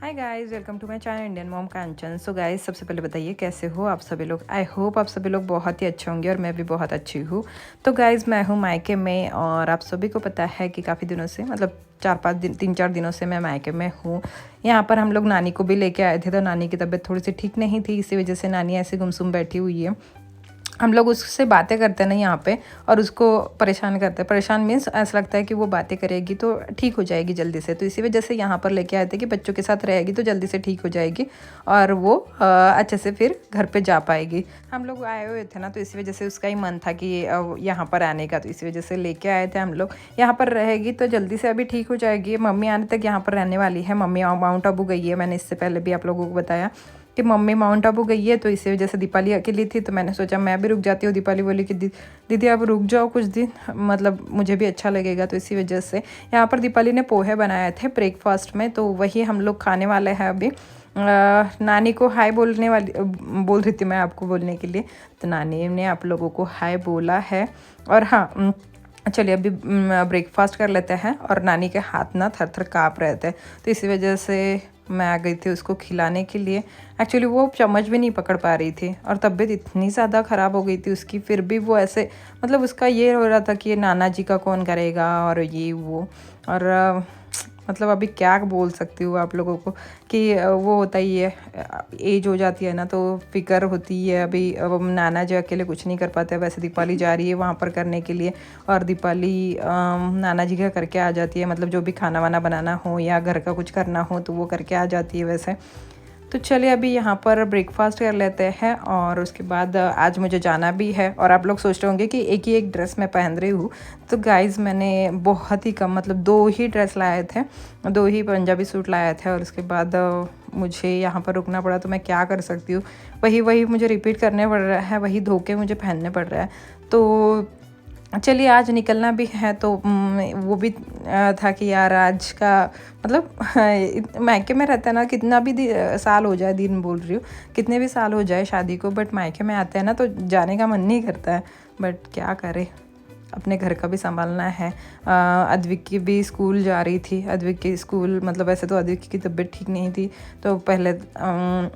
Hi guys, welcome to my channel Indian mom Kanchan. So guys, सबसे पहले बताइए कैसे हो आप सभी लोग। आई होप आप सभी लोग बहुत ही अच्छे होंगे और मैं भी बहुत अच्छी हूँ। तो गाइस, मैं हूँ मायके में और आप सभी को पता है कि काफ़ी दिनों से, मतलब 3-4 दिनों से मैं मायके में हूँ। यहाँ पर हम लोग नानी को भी लेके आए थे, तो नानी की तबीयत थोड़ी सी ठीक नहीं थी, इसी वजह से नानी ऐसे गुमसुम बैठी हुई है। हम लोग उससे बातें करते हैं ना यहाँ पे, और उसको परेशान करते हैं। परेशान मीन्स ऐसा लगता है कि वो बातें करेगी तो ठीक हो जाएगी जल्दी से, तो इसी वजह से यहाँ पर लेके आए थे कि बच्चों के साथ रहेगी तो जल्दी से ठीक हो जाएगी और वो अच्छे से फिर घर पे जा पाएगी। हम लोग आए हुए थे ना, तो इसी वजह से उसका ही मन था कि यहाँ पर आने का, तो इसी वजह से लेके आए थे हम लोग। यहाँ पर रहेगी तो जल्दी से अभी ठीक हो जाएगी। मम्मी आने तक यहाँ पर रहने वाली है। मम्मी माउंट आबू गई है, मैंने इससे पहले भी आप लोगों को बताया कि मम्मी माउंट आबू गई है, तो इसी वजह से दीपाली अकेली थी, तो मैंने सोचा मैं भी रुक जाती हूँ। दीपाली बोली कि दीदी आप रुक जाओ कुछ दिन, मतलब मुझे भी अच्छा लगेगा, तो इसी वजह से यहाँ पर दीपाली ने पोहे बनाए थे ब्रेकफास्ट में, तो वही हम लोग खाने वाले हैं अभी। नानी को हाय बोल रही थी मैं आपको बोलने के लिए, तो नानी ने आप लोगों को हाय बोला है। और हाँ, चलिए अभी ब्रेकफास्ट कर लेते हैं। और नानी के हाथ ना थर थर काँप रहे थे, तो इसी वजह से मैं आ गई थी उसको खिलाने के लिए। एक्चुअली वो चम्मच भी नहीं पकड़ पा रही थी और तबीयत इतनी ज़्यादा ख़राब हो गई थी उसकी, फिर भी वो ऐसे, मतलब उसका ये हो रहा था कि नाना जी का कौन करेगा और ये वो। और मतलब अभी क्या बोल सकती हूँ आप लोगों को कि वो होता ही है, एज हो जाती है ना तो फिक्र होती है। अभी अब नाना जी अकेले कुछ नहीं कर पाते। वैसे दीपाली जा रही है वहाँ पर करने के लिए, और दीपाली नाना जी का करके आ जाती है, मतलब जो भी खाना वाना बनाना हो या घर का कुछ करना हो तो वो करके आ जाती है वैसे। तो चलिए अभी यहाँ पर ब्रेकफास्ट कर लेते हैं और उसके बाद आज मुझे जाना भी है। और आप लोग सोच रहे होंगे कि एक ही एक ड्रेस मैं पहन रही हूँ, तो गाइज़ मैंने बहुत ही कम, मतलब 2 ही ड्रेस लाए थे, 2 ही पंजाबी सूट लाए थे, और उसके बाद मुझे यहाँ पर रुकना पड़ा। तो मैं क्या कर सकती हूँ, वही मुझे रिपीट करने पड़ रहा है, वही धो के मुझे पहनने पड़ रहा है। तो चलिए आज निकलना भी है, तो वो भी था कि यार आज का, मतलब मायके में रहता है ना, कितना भी साल हो जाए, दिन बोल रही हूँ, कितने भी साल हो जाए शादी को, बट मायके में आते हैं ना तो जाने का मन नहीं करता है। बट क्या करें, अपने घर का भी संभालना है। अद्विक की भी स्कूल जा रही थी। अद्विक की स्कूल, मतलब ऐसे तो अद्विक की तबीयत ठीक नहीं थी, तो पहले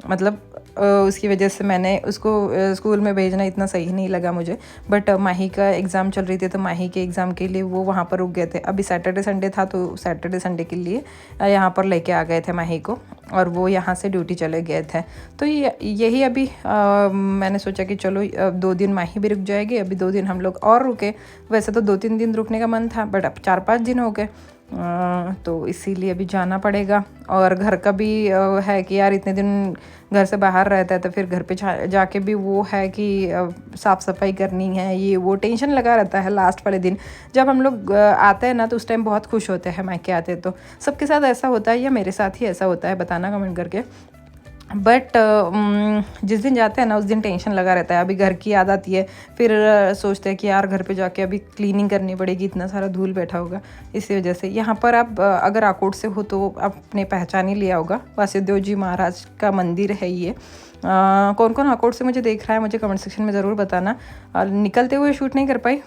मतलब उसकी वजह से मैंने उसको स्कूल में भेजना इतना सही नहीं लगा मुझे। बट माही का एग्ज़ाम चल रही थी, तो माही के एग्ज़ाम के लिए वो वहाँ पर रुक गए थे। अभी सैटरडे संडे था, तो सैटरडे संडे के लिए यहाँ पर लेके आ गए थे माही को, और वो यहाँ से ड्यूटी चले गए थे। तो यही अभी मैंने सोचा कि चलो 2 दिन माही भी रुक जाएगी, अभी 2 दिन हम लोग और रुके। वैसे तो 2-3 दिन रुकने का मन था, बट अब 4-5 दिन हो गए, तो इसीलिए अभी जाना पड़ेगा। और घर का भी है कि यार इतने दिन घर से बाहर रहता है, तो फिर घर पे जाके भी वो है कि साफ़ सफाई करनी है, ये वो टेंशन लगा रहता है। लास्ट वाले दिन जब हम लोग आते हैं ना, तो उस टाइम बहुत खुश होते हैं मायके आते, तो सबके साथ ऐसा होता है या मेरे साथ ही ऐसा होता है, बताना कमेंट करके। बट जिस दिन जाते हैं ना उस दिन टेंशन लगा रहता है। अभी घर की याद आती है, फिर सोचते हैं कि यार घर पे जाके अभी क्लीनिंग करनी पड़ेगी, इतना सारा धूल बैठा होगा। इसी वजह से यहाँ पर आप अगर आकोट से हो तो आपने पहचान ही लिया होगा, वासुदेव जी महाराज का मंदिर है ये। कौन कौन आकोट से मुझे देख रहा है मुझे कमेंट सेक्शन में ज़रूर बताना। और निकलते हुए शूट नहीं कर पाई,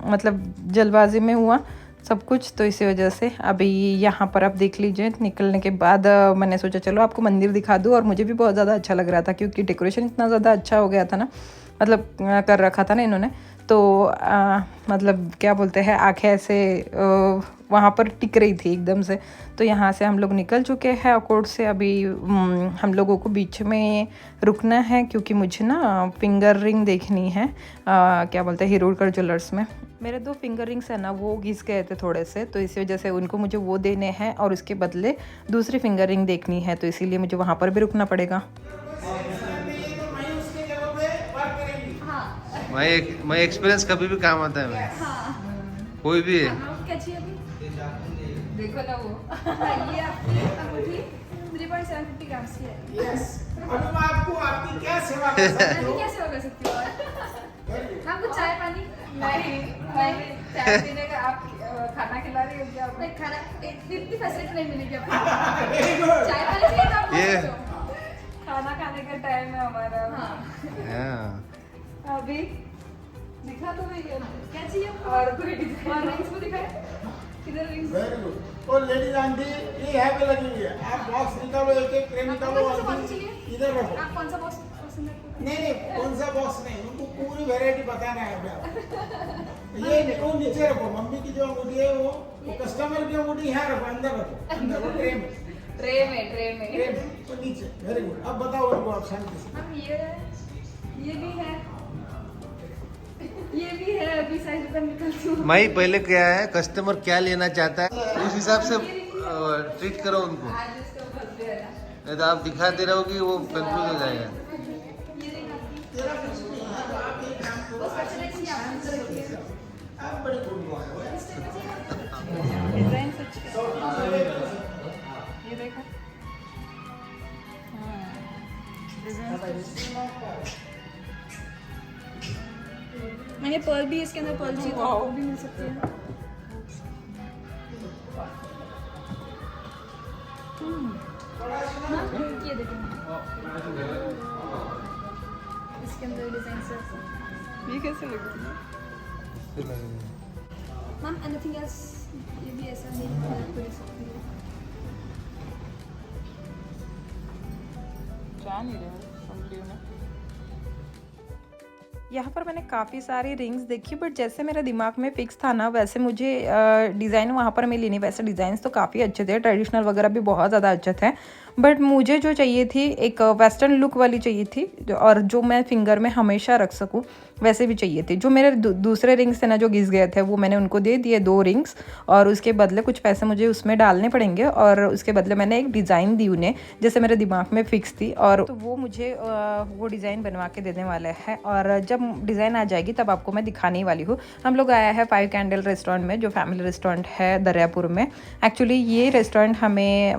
मतलब जल्दबाजी में हुआ सब कुछ, तो इसी वजह से अभी यहाँ पर आप देख लीजिए। निकलने के बाद मैंने सोचा चलो आपको मंदिर दिखा दूँ, और मुझे भी बहुत ज़्यादा अच्छा लग रहा था क्योंकि डेकोरेशन इतना ज़्यादा अच्छा हो गया था ना, मतलब कर रखा था ना इन्होंने, तो मतलब क्या बोलते हैं, आंखें ऐसे वहाँ पर टिक रही थी एकदम से। तो यहाँ से हम लोग निकल चुके हैं अकोट से। अभी हम लोगों को बीच में रुकना है क्योंकि मुझे ना फिंगर रिंग देखनी है, क्या बोलते हैं, हीरोडकर ज्वेलर्स में। मेरे 2 फिंगर रिंग्स है ना, वो घिस गए थे थोड़े से, तो इसी वजह से उनको मुझे वो देने हैं, और उसके बदले दूसरी फिंगर रिंग देखनी है, तो इसीलिए मुझे वहाँ पर भी रुकना पड़ेगा। मैं एक्सपीरियंस कभी भी काम आता है। मैं कोई भी है। देखो ना वो ये आपकी अंगूठी 3.750 ग्राम की है। यस। अब मैं आपको आपकी क्या सेवा कर सकती हूँ? क्या सेवा कर सकती हूँ? आपको चाय पानी? नहीं, चाय पीने का आप खाना खिला रही हो क्या? नहीं, खाना इतनी फैसिलिटी नहीं मिलेगी आपको। चाय पानी चाहिए तो आप बोल सकते हो। खाना खाने का टाइम है हमारा। हाँ। अभी दिखा दो भैया क्या चाहिए, और रिंग्स को दिखाए, किधर रिंग्स? और लेडीज आंटी ये यहाँ पे लगी हुई है। आप बॉक्स निकालो, एक एक ट्रे निकालो, आपको कौन सा box आंटी चाहिए? इधर रखो। आप कौन सा बॉक्स पसंद है? नहीं नहीं, कौन सा बॉक्स नहीं, उनको पूरी वैरायटी बताना है अभी आपको। ये वो नीचे रखो, मम्मी की जो अंगूठी है वो कस्टमर की अंगूठी यहाँ रखो, अंदर रखो, अंदर वो ट्रे में, ट्रे में ट्रे में तो नीचे। Very good. अब बताओ उनको आप शांति से। हम ये भी है, ये भी है। अभी साइज पर निकलती हूँ। माई पहले क्या है, कस्टमर क्या लेना चाहता है उस हिसाब से ट्रीट करो उनको, आज इसको बदले है ना। नहीं तो आप दिखाते रहोगे वो कंफ्यूज हो जाएगा। ये देखा बस अच्छे अच्छी आप अंदर रखिए। आप बड़ी गुड बॉय हो। डिजाइन अच्छे ये देखा। मैंने पर्ल भी इसके अंदर पर्ल चाहिए तो आपको भी मिल सकती है। ये देखिए इसके अंदर डिजाइन से ये कैसे लगती है? Ma'am anything else? ये भी ऐसा नहीं है, आपको दे सकती है। जान ही रहे में यहाँ पर मैंने काफ़ी सारी रिंग्स देखी, बट जैसे मेरे दिमाग में फिक्स था ना वैसे मुझे डिज़ाइन वहाँ पर मिली नहीं। वैसे डिज़ाइंस तो काफ़ी अच्छे थे, ट्रेडिशनल वगैरह भी बहुत ज़्यादा अच्छे थे, बट मुझे जो चाहिए थी एक वेस्टर्न लुक वाली चाहिए थी, और जो मैं फिंगर में हमेशा रख सकूँ वैसे भी चाहिए थे। जो मेरे दूसरे रिंग्स थे ना जो घिस गए थे वो मैंने उनको दे दिए 2 रिंग्स, और उसके बदले कुछ पैसे मुझे उसमें डालने पड़ेंगे, और उसके बदले मैंने एक डिज़ाइन दी उन्हें जैसे मेरे दिमाग में फ़िक्स थी, और तो वो मुझे वो डिज़ाइन बनवा के देने वाले हैं। और जब डिज़ाइन आ जाएगी तब आपको मैं दिखाने ही वाली हूँ। हम लोग आया है 5 कैंडल रेस्टोरेंट में, जो फैमिली रेस्टोरेंट है दरियापुर में। एक्चुअली ये रेस्टोरेंट हमें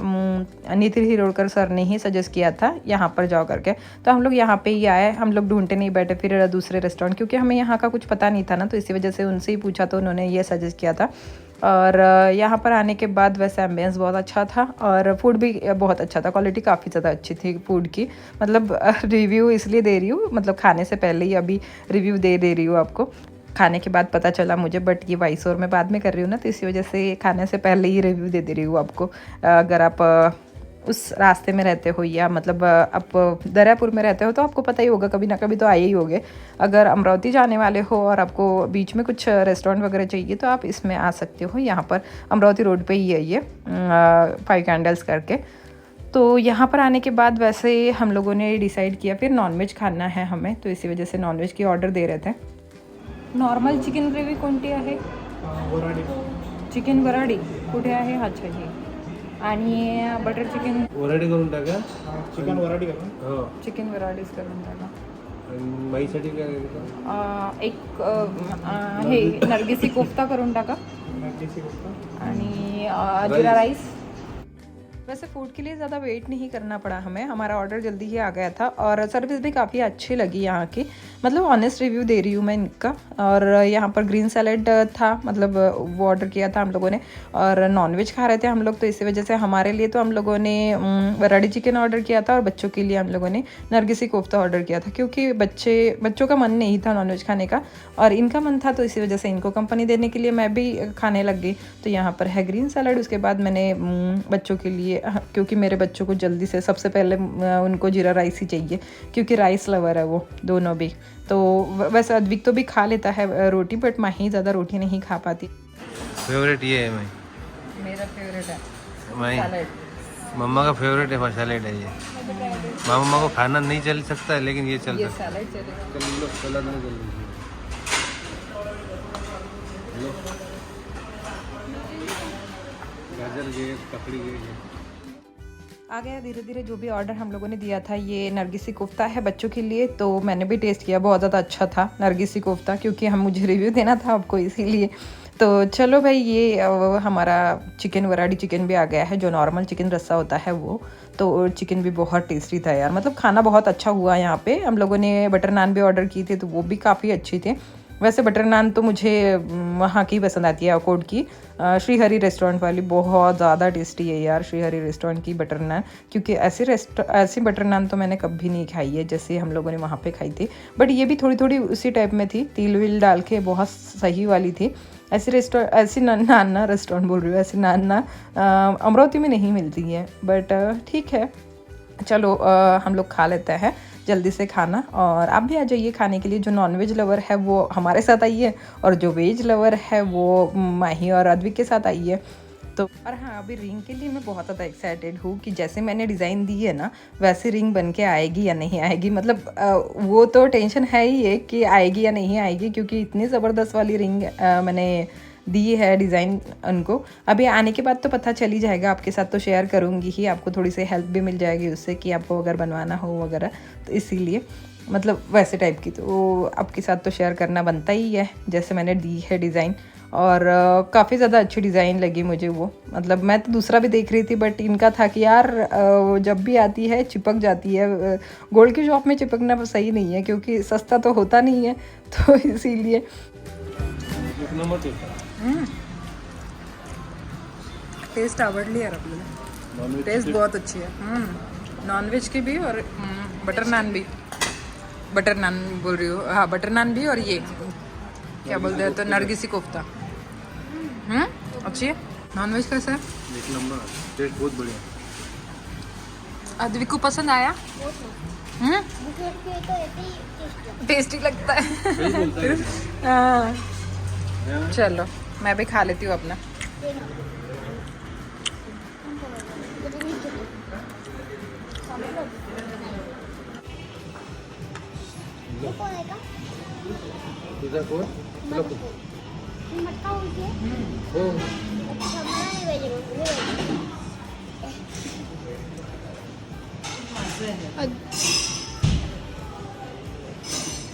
नितिन हिरोड़कर सर ने ही सजेस्ट किया था यहाँ पर जाओ करके, तो हम लोग यहाँ पे ही आए। हम लोग ढूंढते नहीं बैठे फिर दूसरे रेस्टोरेंट, क्योंकि हमें यहाँ का कुछ पता नहीं था ना, तो इसी वजह से उनसे ही पूछा तो उन्होंने ये सजेस्ट किया था। और यहाँ पर आने के बाद वैसे एम्बियंस बहुत अच्छा था और फूड भी बहुत अच्छा था, क्वालिटी काफ़ी ज़्यादा अच्छी थी फूड की। मतलब रिव्यू इसलिए दे रही हूँ, मतलब खाने से पहले ही अभी रिव्यू दे रही हूँ आपको। खाने के बाद पता चला मुझे, बट ये वॉइस ओवर मैं बाद में कर रही हूँ ना, तो इसी वजह से खाने से पहले ही रिव्यू दे रही हूँ आपको। अगर आप उस रास्ते में रहते हो या मतलब आप दरियापुर में रहते हो तो आपको पता ही होगा, कभी ना कभी तो आए ही होगे। अगर अमरावती जाने वाले हो और आपको बीच में कुछ रेस्टोरेंट वगैरह चाहिए तो आप इसमें आ सकते हो। यहाँ पर अमरावती रोड पे ही है ये 5 कैंडल्स करके। तो यहाँ पर आने के बाद वैसे हम लोगों ने डिसाइड किया फिर नॉनवेज खाना है हमें, तो इसी वजह से नॉनवेज की ऑर्डर दे रहे थे। नॉर्मल चिकन ग्रेव्ही कोणती आहे? चिकन वराडी कुठे आहे? अच्छा जी। आणि बटर चिकन वराडी करून टाका, चिकन वरायटी करून हो, चिकन वराडीज करून टाका। आणि माईसाठी काय करायचं? एक हे नरगिसी कोफ्ता करून टाका नरगिसी कोफ्ता आणि जीरा राइस। वैसे फ़ूड के लिए ज़्यादा वेट नहीं करना पड़ा हमें, हमारा ऑर्डर जल्दी ही आ गया था और सर्विस भी काफ़ी अच्छी लगी यहाँ की। मतलब ऑनेस्ट रिव्यू दे रही हूँ मैं इनका। और यहाँ पर ग्रीन सैलेड था, मतलब वो ऑर्डर किया था हम लोगों ने, और नॉनवेज खा रहे थे हम लोग, तो इसी वजह से हमारे लिए तो हम लोगों ने वराडी चिकन ऑर्डर किया था और बच्चों के लिए हम लोगों ने नरगिसी कोफ्ता ऑर्डर किया था, क्योंकि बच्चों का मन नहीं था नॉनवेज खाने का और इनका मन था, तो इसी वजह से इनको कंपनी देने के लिए मैं भी खाने लग गई। तो यहाँ पर है ग्रीन सैलड, उसके बाद मैंने बच्चों के लिए, क्योंकि मेरे बच्चों को जल्दी से सबसे पहले उनको जीरा राइस ही चाहिए, क्योंकि राइस लवर है वो दोनों भी। तो वैसे अद्विक तो भी खा लेता है रोटी, बट मैं ही ज़्यादा रोटी नहीं खा पाती। फेवरेट ये है माई, मेरा फेवरेट है माई सैलड। मम्मा का फेवरेट है सैलेड है ये। मम्मा को खाना नहीं चल सकता है लेकिन ये चल ये सकता है। सैलड चलेगा। चल लो, सलाद में चल लीजिए। लो, गाजर गए, ककड़ी गई। आ गया धीरे धीरे जो भी ऑर्डर हम लोगों ने दिया था। ये नरगिसी कोफ्ता है बच्चों के लिए, तो मैंने भी टेस्ट किया, बहुत ज़्यादा अच्छा था नरगिसी कोफ्ता, क्योंकि मुझे रिव्यू देना था आपको इसीलिए। तो चलो भाई, ये हमारा चिकन वराडी चिकन भी आ गया है, जो नॉर्मल चिकन रस्सा होता है वो। तो चिकन भी बहुत टेस्टी था यार, मतलब खाना बहुत अच्छा हुआ यहाँ पे। हम लोगों ने बटर नान भी ऑर्डर की थी, तो वो भी काफ़ी अच्छी थी। वैसे बटर नान तो मुझे वहाँ की पसंद आती है, अकोट की श्रीहरि रेस्टोरेंट वाली, बहुत ज़्यादा टेस्टी है यार श्रीहरि रेस्टोरेंट की बटर नान, क्योंकि ऐसी बटर नान तो मैंने कभी नहीं खाई है जैसे हम लोगों ने वहाँ पे खाई थी। बट ये भी थोड़ी थोड़ी उसी टाइप में थी, तिल विल डाल के बहुत सही वाली थी। ऐसी नाना रेस्टोरेंट बोल रही हूँ, ऐसी नाना अमरावती में नहीं मिलती है, बट ठीक है चलो हम लोग खा लेते हैं जल्दी से खाना। और आप भी आ जाइए खाने के लिए। जो नॉनवेज लवर है वो हमारे साथ आइए, और जो वेज लवर है वो माही और अद्विक के साथ आइए। तो और हाँ, अभी रिंग के लिए मैं बहुत ज़्यादा एक्साइटेड हूँ कि जैसे मैंने डिज़ाइन दी है ना वैसे रिंग बन के आएगी या नहीं आएगी। मतलब वो तो टेंशन है ही है कि आएगी या नहीं आएगी, क्योंकि इतनी ज़बरदस्त वाली रिंग मैंने दी है डिज़ाइन उनको। अभी आने के बाद तो पता चल ही जाएगा, आपके साथ तो शेयर करूँगी ही, आपको थोड़ी सी हेल्प भी मिल जाएगी उससे कि आपको अगर बनवाना हो वगैरह, तो इसीलिए मतलब वैसे टाइप की तो आपके साथ तो शेयर करना बनता ही है जैसे मैंने दी है डिज़ाइन। और काफ़ी ज़्यादा अच्छी डिज़ाइन लगी मुझे वो। मतलब मैं तो दूसरा भी देख रही थी, बट इनका था कि यार जब भी आती है चिपक जाती है। गोल्ड की शॉप में चिपकना सही नहीं है, क्योंकि सस्ता तो होता नहीं है, तो इसीलिए टेस्ट आवडली यार आपल्याला, टेस्ट बहुत अच्छी है। नॉनवेज की भी और बटर नान भी, बटर नान बोल रही हूँ, हाँ बटर नान भी, और ये क्या बोलते हैं तो नरगिसी कोफ्ता। अच्छी है। नॉनवेज कैसा है? एक नंबर, टेस्ट बहुत बढ़िया। अद्विक को पसंद आया? टेस्टी लगता है। हाँ चलो मैं भी खा लेती हूँ अपना। तुझा कोण? तुला कोण? हो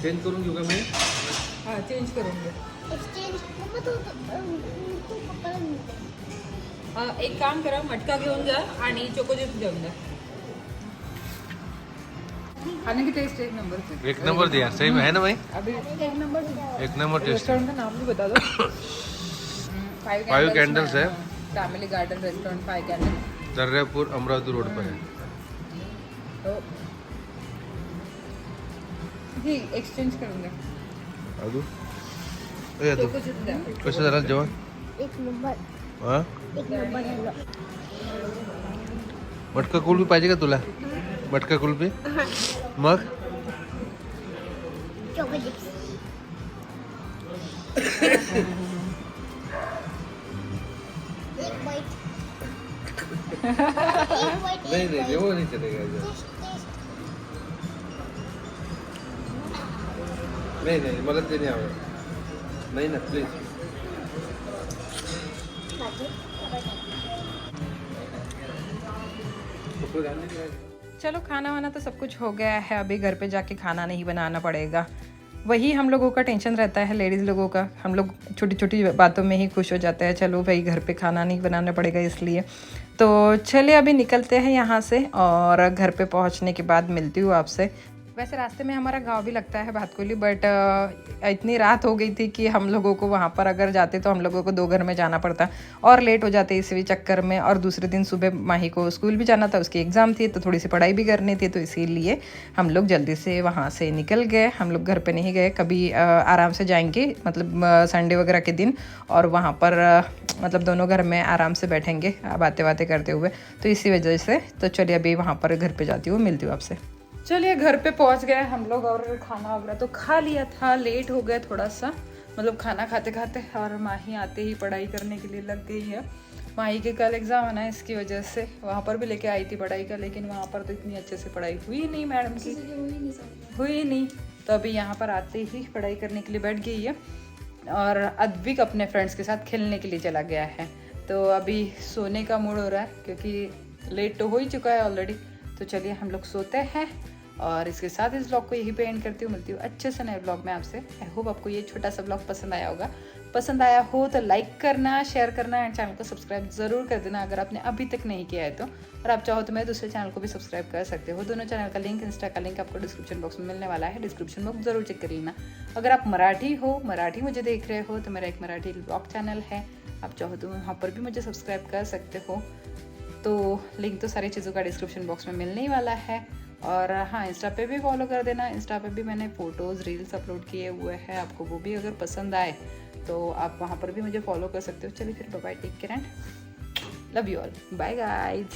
चेंज करून घेऊ का मी? हाँ चेंज करूँगी। एक काम करा, मटका घेऊन जा आणि चोको चिप्स घेऊन जा। खाने की टेस्ट एक नंबर थी। एक नंबर दिया, सही में है ना भाई? अभी एक नंबर थी। एक नंबर टेस्ट। रेस्टोरेंट का नाम भी बता दो। फाइव कैंडल्स है। Family garden restaurant 5 candle, Daryapur Amravati road पर है। तो जी एक्सचेंज करूँगा। अजून ए तू चोको चिप्स द्या। कसं झालं जेवण? एक नंबर, हा एक नंबर झालं. मटका कुल्फी पाहिजे का तुला? मटका कुल्फी मग चोको चिप्स. एक बाईट. एक बाईट. नहीं नहीं वो नहीं चलेगा इधर. नहीं नहीं मला ते नाही आवडत. नाही ना प्लीज. चलो खाना वाना तो सब कुछ हो गया है, अभी घर पे जाके खाना नहीं बनाना पड़ेगा। वही हम लोगों का टेंशन रहता है, लेडीज़ लोगों का। हम लोग छोटी छोटी बातों में ही खुश हो जाते हैं, चलो भाई घर पे खाना नहीं बनाना पड़ेगा इसलिए। तो चलिए अभी निकलते हैं यहाँ से, और घर पे पहुँचने के बाद मिलती हूँ आपसे। वैसे रास्ते में हमारा गांव भी लगता है भातकुली, बट इतनी रात हो गई थी कि हम लोगों को वहाँ पर अगर जाते तो हम लोगों को 2 घर में जाना पड़ता और लेट हो जाते इसी चक्कर में। और दूसरे दिन सुबह माही को स्कूल भी जाना था, उसकी एग्ज़ाम थी, तो थोड़ी सी पढ़ाई भी करनी थी, तो इसीलिए हम लोग जल्दी से वहाँ से निकल गए। हम लोग घर पे नहीं गए, कभी आराम से जाएंगे, मतलब संडे वगैरह के दिन, और वहाँ पर मतलब दोनों घर में आराम से बैठेंगे बातें बातें करते हुए। तो इसी वजह से तो चलिए अभी वहाँ पर घर पे जाती हूँ, मिलती हूँ आपसे। चलिए घर पे पहुंच गए हम लोग, और खाना वगैरह तो खा लिया था, लेट हो गया थोड़ा सा, मतलब खाना खाते खाते। और माही आते ही पढ़ाई करने के लिए लग गई है। माही के कल एग्ज़ाम है ना, इसकी वजह से वहाँ पर भी लेके आई थी पढ़ाई का, लेकिन वहाँ पर तो इतनी अच्छे से पढ़ाई हुई नहीं मैडम की, हुई नहीं। तो अभी यहाँ पर आते ही पढ़ाई करने के लिए बैठ गई है, और अद्विक अपने फ्रेंड्स के साथ खेलने के लिए चला गया है। तो अभी सोने का मूड हो रहा है, क्योंकि लेट तो हो ही चुका है ऑलरेडी। तो चलिए हम लोग सोते हैं, और इसके साथ इस ब्लॉग को यहीं पे एंड करती हूँ। मिलती हूँ अच्छे से नए ब्लॉग में आपसे। आई होप आपको ये छोटा सा ब्लॉग पसंद आया होगा। पसंद आया हो तो लाइक करना, शेयर करना, एंड चैनल को सब्सक्राइब ज़रूर कर देना अगर आपने अभी तक नहीं किया है तो। और आप चाहो तो मेरे दूसरे चैनल को भी सब्सक्राइब कर सकते हो। दोनों चैनल का लिंक, इंस्टा का लिंक आपको डिस्क्रिप्शन बॉक्स में मिलने वाला है, डिस्क्रिप्शन बॉक्स ज़रूर चेक कर लेना। अगर आप मराठी मुझे देख रहे हो तो मेरा एक मराठी ब्लॉग चैनल है, आप चाहो तो वहाँ पर भी मुझे सब्सक्राइब कर सकते हो। तो लिंक तो सारी चीज़ों का डिस्क्रिप्शन बॉक्स में मिलने ही वाला है। और हाँ, इंस्टा पे भी फॉलो कर देना। इंस्टा पे भी मैंने फ़ोटोज़ रील्स अपलोड किए हुए हैं, आपको वो भी अगर पसंद आए तो आप वहाँ पर भी मुझे फॉलो कर सकते हो। चलिए फिर bye bye, take care and love you all, bye guys.